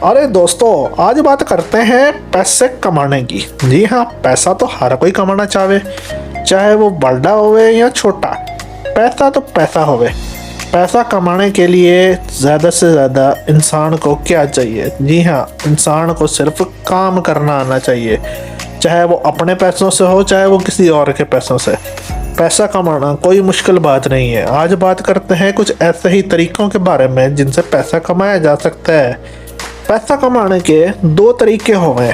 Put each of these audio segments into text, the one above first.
अरे दोस्तों, आज बात करते हैं पैसे कमाने की। जी हाँ, पैसा तो हर कोई कमाना चाहे, चाहे वो बड़ा होवे या छोटा। पैसा तो पैसा होवे। पैसा कमाने के लिए ज़्यादा से ज़्यादा इंसान को क्या चाहिए? जी हाँ, इंसान को सिर्फ काम करना आना चाहिए, चाहे वो अपने पैसों से हो, चाहे वो किसी और के पैसों से। पैसा कमाना कोई मुश्किल बात नहीं है। आज बात करते हैं कुछ ऐसे ही तरीकों के बारे में जिनसे पैसा कमाया जा सकता है। पैसा कमाने के दो तरीके हो गए।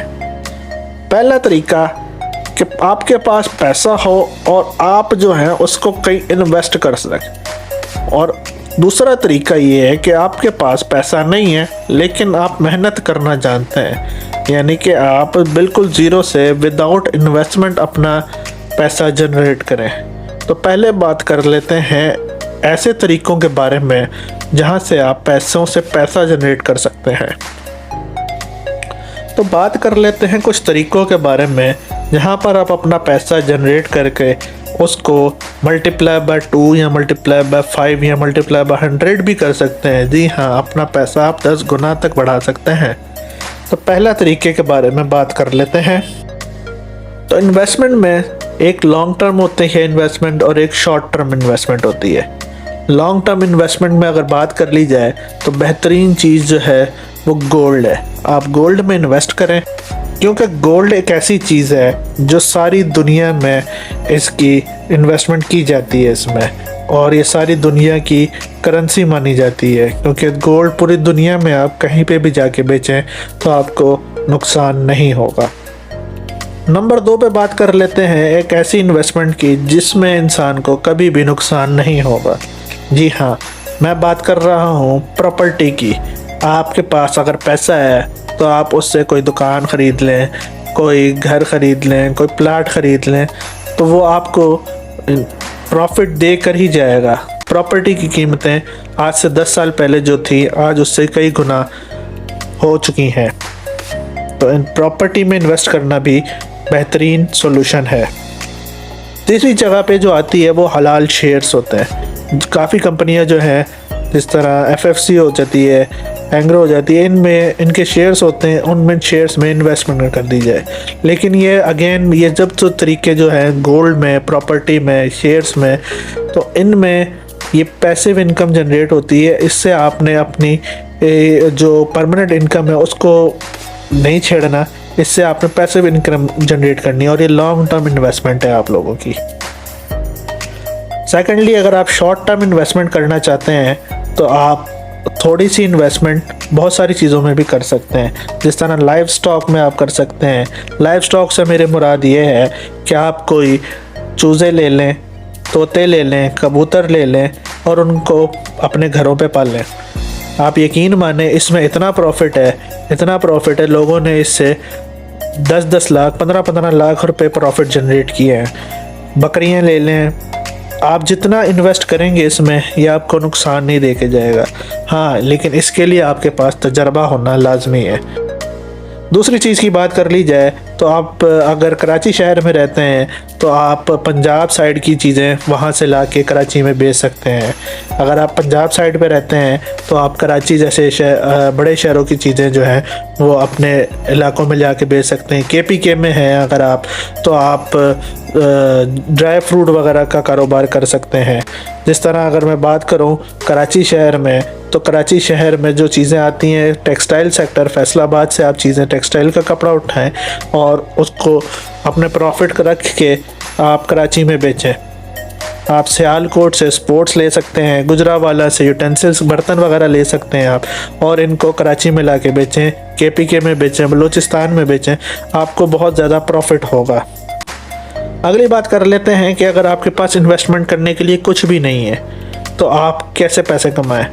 पहला तरीका कि आपके पास पैसा हो और आप जो है उसको कहीं इन्वेस्ट कर सकें, और दूसरा तरीका ये है कि आपके पास पैसा नहीं है लेकिन आप मेहनत करना जानते हैं, यानी कि आप बिल्कुल ज़ीरो से विदाउट इन्वेस्टमेंट अपना पैसा जनरेट करें। तो पहले बात कर लेते हैं ऐसे तरीकों के बारे में जहां से आप पैसों से पैसा जनरेट कर सकते हैं। तो बात कर लेते हैं कुछ तरीकों के बारे में जहां पर आप अपना पैसा जनरेट करके उसको मल्टीप्लाई बाय 2 या मल्टीप्लाई बाय 5 या मल्टीप्लाई बाय 100 भी कर सकते हैं। जी हाँ, अपना पैसा आप 10 गुना तक बढ़ा सकते हैं। तो पहला तरीके के बारे में बात कर लेते हैं। तो इन्वेस्टमेंट में एक लॉन्ग टर्म होती है इन्वेस्टमेंट और एक शॉर्ट टर्म इन्वेस्टमेंट होती है। लॉन्ग टर्म इन्वेस्टमेंट में अगर बात कर ली जाए तो बेहतरीन चीज़ जो है वो गोल्ड है। आप गोल्ड में इन्वेस्ट करें, क्योंकि गोल्ड एक ऐसी चीज़ है जो सारी दुनिया में इसकी इन्वेस्टमेंट की जाती है इसमें, और ये सारी दुनिया की करेंसी मानी जाती है, क्योंकि गोल्ड पूरी दुनिया में आप कहीं पे भी जाके बेचें तो आपको नुकसान नहीं होगा। नंबर 2 पे बात कर लेते हैं एक ऐसी इन्वेस्टमेंट की जिसमें इंसान को कभी भी नुकसान नहीं होगा। जी हाँ, मैं बात कर रहा हूँ प्रॉपर्टी की। आपके पास अगर पैसा है तो आप उससे कोई दुकान ख़रीद लें, कोई घर ख़रीद लें, कोई प्लाट ख़रीद लें, तो वो आपको प्रॉफिट दे कर ही जाएगा। प्रॉपर्टी की कीमतें आज से 10 साल पहले जो थी आज उससे कई गुना हो चुकी हैं। तो इन प्रॉपर्टी में इन्वेस्ट करना भी बेहतरीन सॉल्यूशन है। तीसरी जगह पे जो आती है वो हलाल शेयर्स होते हैं। काफ़ी कंपनियां जो हैं, जिस तरह FFC हो जाती है, एंग्रो हो जाती है, इनमें इनके शेयर्स होते हैं, उनमें शेयर्स में इन्वेस्टमेंट कर दी जाए। लेकिन ये अगेन ये जब तो तरीके जो हैं गोल्ड में, प्रॉपर्टी में, शेयर्स में, तो इनमें ये पैसिव इनकम जनरेट होती है। इससे आपने अपनी जो परमानेंट इनकम है उसको नहीं छेड़ना, इससे आपने पैसिव इनकम जनरेट करनी है, और ये लॉन्ग टर्म इन्वेस्टमेंट है आप लोगों की। सेकेंडली, अगर आप शॉर्ट टर्म इन्वेस्टमेंट करना चाहते हैं तो आप थोड़ी सी इन्वेस्टमेंट बहुत सारी चीज़ों में भी कर सकते हैं। जिस तरह लाइव स्टॉक में आप कर सकते हैं। लाइव स्टॉक से मेरे मुराद ये है कि आप कोई चूज़े ले लें, तोते ले लें, कबूतर ले लें और उनको अपने घरों पे पाल लें। आप यकीन माने इसमें इतना प्रॉफिट है, लोगों ने इससे 10-10 लाख, 15-15 लाख रुपए प्रॉफिट जनरेट किए हैं। बकरियां ले लें, आप जितना इन्वेस्ट करेंगे इसमें ये आपको नुकसान नहीं दे के जाएगा। हाँ, लेकिन इसके लिए आपके पास तजर्बा होना लाजमी है। दूसरी चीज़ की बात कर ली जाए तो आप अगर कराची शहर में रहते हैं तो आप पंजाब साइड की चीज़ें वहाँ से ला के कराची में बेच सकते हैं। अगर आप पंजाब साइड पे रहते हैं तो आप कराची जैसे बड़े शहरों की चीज़ें जो हैं वो अपने इलाकों में जाके बेच सकते हैं। KPK में हैं अगर आप, तो आप ड्राई फ्रूट वगैरह का कारोबार कर सकते हैं। जिस तरह अगर मैं बात करूं कराची शहर में, तो कराची शहर में जो चीज़ें आती हैं टेक्सटाइल सेक्टर, फैसलाबाद से आप चीज़ें टेक्सटाइल का कपड़ा उठाएं और उसको अपने प्रॉफिट का रख के आप कराची में बेचें। आप सियालकोट से स्पोर्ट्स ले सकते हैं, गुजरावाला से यूटेंसिल्स, बर्तन वगैरह ले सकते हैं आप, और इनको कराची में ला के बेचें, KPK में बेचें, बलूचिस्तान में बेचें, आपको बहुत ज़्यादा प्रॉफिट होगा। अगली बात कर लेते हैं कि अगर आपके पास इन्वेस्टमेंट करने के लिए कुछ भी नहीं है तो आप कैसे पैसे कमाएं।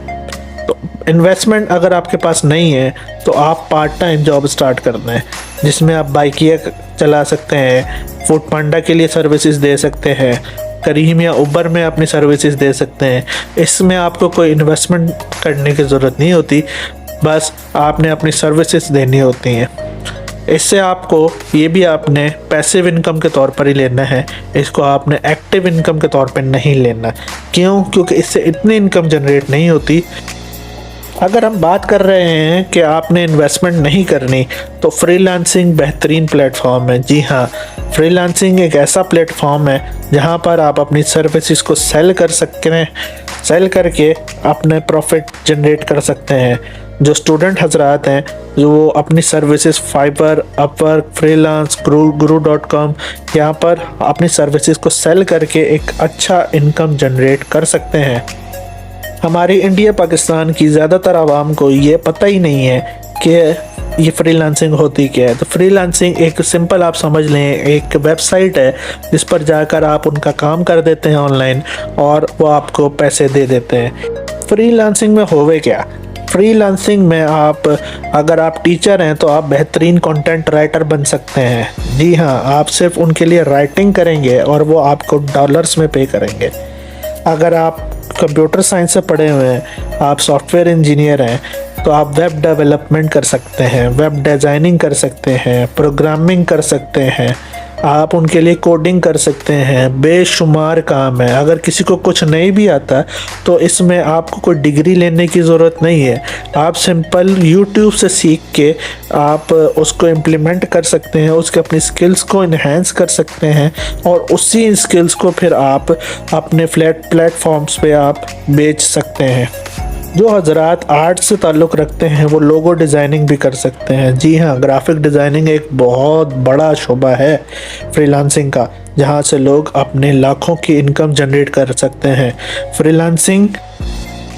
तो इन्वेस्टमेंट अगर आपके पास नहीं है तो आप पार्ट टाइम जॉब स्टार्ट कर दें, जिसमें आप बाइकियाँ चला सकते हैं, फूड पांडा के लिए सर्विसेज दे सकते हैं, करीम या उबर में अपनी सर्विसेज दे सकते हैं। इसमें आपको कोई इन्वेस्टमेंट करने की ज़रूरत नहीं होती, बस आपने अपनी सर्विसेज देनी होती हैं। इससे आपको ये भी आपने पैसिव इनकम के तौर पर ही लेना है, इसको आपने एक्टिव इनकम के तौर पर नहीं लेना। क्यों? क्योंकि इससे इतनी इनकम जनरेट नहीं होती अगर हम बात कर रहे हैं कि आपने इन्वेस्टमेंट नहीं करनी, तो फ्रीलांसिंग बेहतरीन प्लेटफॉर्म है। जी हाँ, फ्रीलांसिंग एक ऐसा प्लेटफॉर्म है जहाँ पर आप अपनी सर्विसेज को सेल कर सकते हैं, सेल करके अपने प्रॉफिट जनरेट कर सकते हैं। जो स्टूडेंट हजरात हैं, जो वो अपनी services fibre, Upwork, freelance, guru.com यहाँ पर अपनी सर्विसेज को सेल करके एक अच्छा इनकम जनरेट कर सकते हैं। हमारी इंडिया पाकिस्तान की ज़्यादातर आवाम को ये पता ही नहीं है कि ये फ्रीलांसिंग होती क्या है। तो फ्रीलांसिंग एक सिंपल, आप समझ लें, एक वेबसाइट है जिस पर जाकर आप उनका काम कर देते हैं ऑनलाइन और वो आपको पैसे दे देते हैं। फ्रीलांसिंग में होवे क्या? फ्रीलांसिंग में आप, अगर आप टीचर हैं तो आप बेहतरीन कंटेंट राइटर बन सकते हैं। जी हाँ, आप सिर्फ उनके लिए राइटिंग करेंगे और वो आपको डॉलर्स में पे करेंगे। अगर आप कंप्यूटर साइंस से पढ़े हुए हैं, आप सॉफ्टवेयर इंजीनियर हैं, तो आप वेब डेवलपमेंट कर सकते हैं, वेब डिज़ाइनिंग कर सकते हैं, प्रोग्रामिंग कर सकते हैं, आप उनके लिए कोडिंग कर सकते हैं। बेशुमार काम है। अगर किसी को कुछ नहीं भी आता तो इसमें आपको कोई डिग्री लेने की ज़रूरत नहीं है। आप सिंपल यूट्यूब से सीख के आप उसको इम्प्लीमेंट कर सकते हैं, उसके अपनी स्किल्स को इन्हेंस कर सकते हैं और उसी स्किल्स को फिर आप अपने प्लेटफॉर्म्स पे आप बेच सकते हैं। जो हजरात आर्ट से ताल्लुक़ रखते हैं वो लोगो डिज़ाइनिंग भी कर सकते हैं। जी हाँ, ग्राफिक डिज़ाइनिंग एक बहुत बड़ा शोबा है फ्रीलांसिंग का, जहाँ से लोग अपने लाखों की इनकम जनरेट कर सकते हैं। फ्रीलांसिंग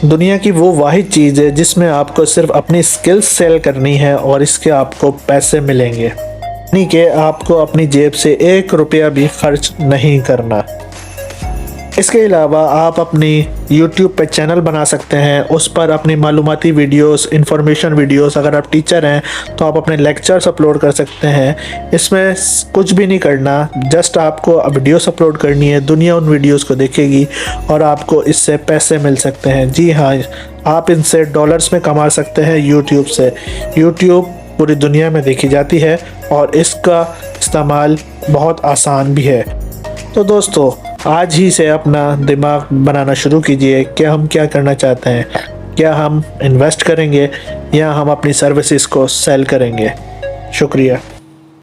दुनिया की वो वाहिद चीज़ है जिसमें आपको सिर्फ अपनी स्किल्स सेल करनी है और इसके आपको पैसे मिलेंगे, यानी कि आपको अपनी जेब से 1 रुपया भी खर्च नहीं करना। इसके अलावा आप अपनी YouTube पे चैनल बना सकते हैं, उस पर अपनी मालूमाती वीडियोस, इंफॉर्मेशन वीडियोस, अगर आप टीचर हैं तो आप अपने लेक्चर्स अपलोड कर सकते हैं। इसमें कुछ भी नहीं करना, जस्ट आपको वीडियोस अपलोड करनी है, दुनिया उन वीडियोस को देखेगी और आपको इससे पैसे मिल सकते हैं। जी हाँ, आप इनसे डॉलर्स में कमा सकते हैं YouTube से। YouTube पूरी दुनिया में देखी जाती है और इसका इस्तेमाल बहुत आसान भी है। तो दोस्तों, आज ही से अपना दिमाग बनाना शुरू कीजिए कि हम क्या करना चाहते हैं। क्या हम इन्वेस्ट करेंगे या हम अपनी सर्विसेज को सेल करेंगे? शुक्रिया।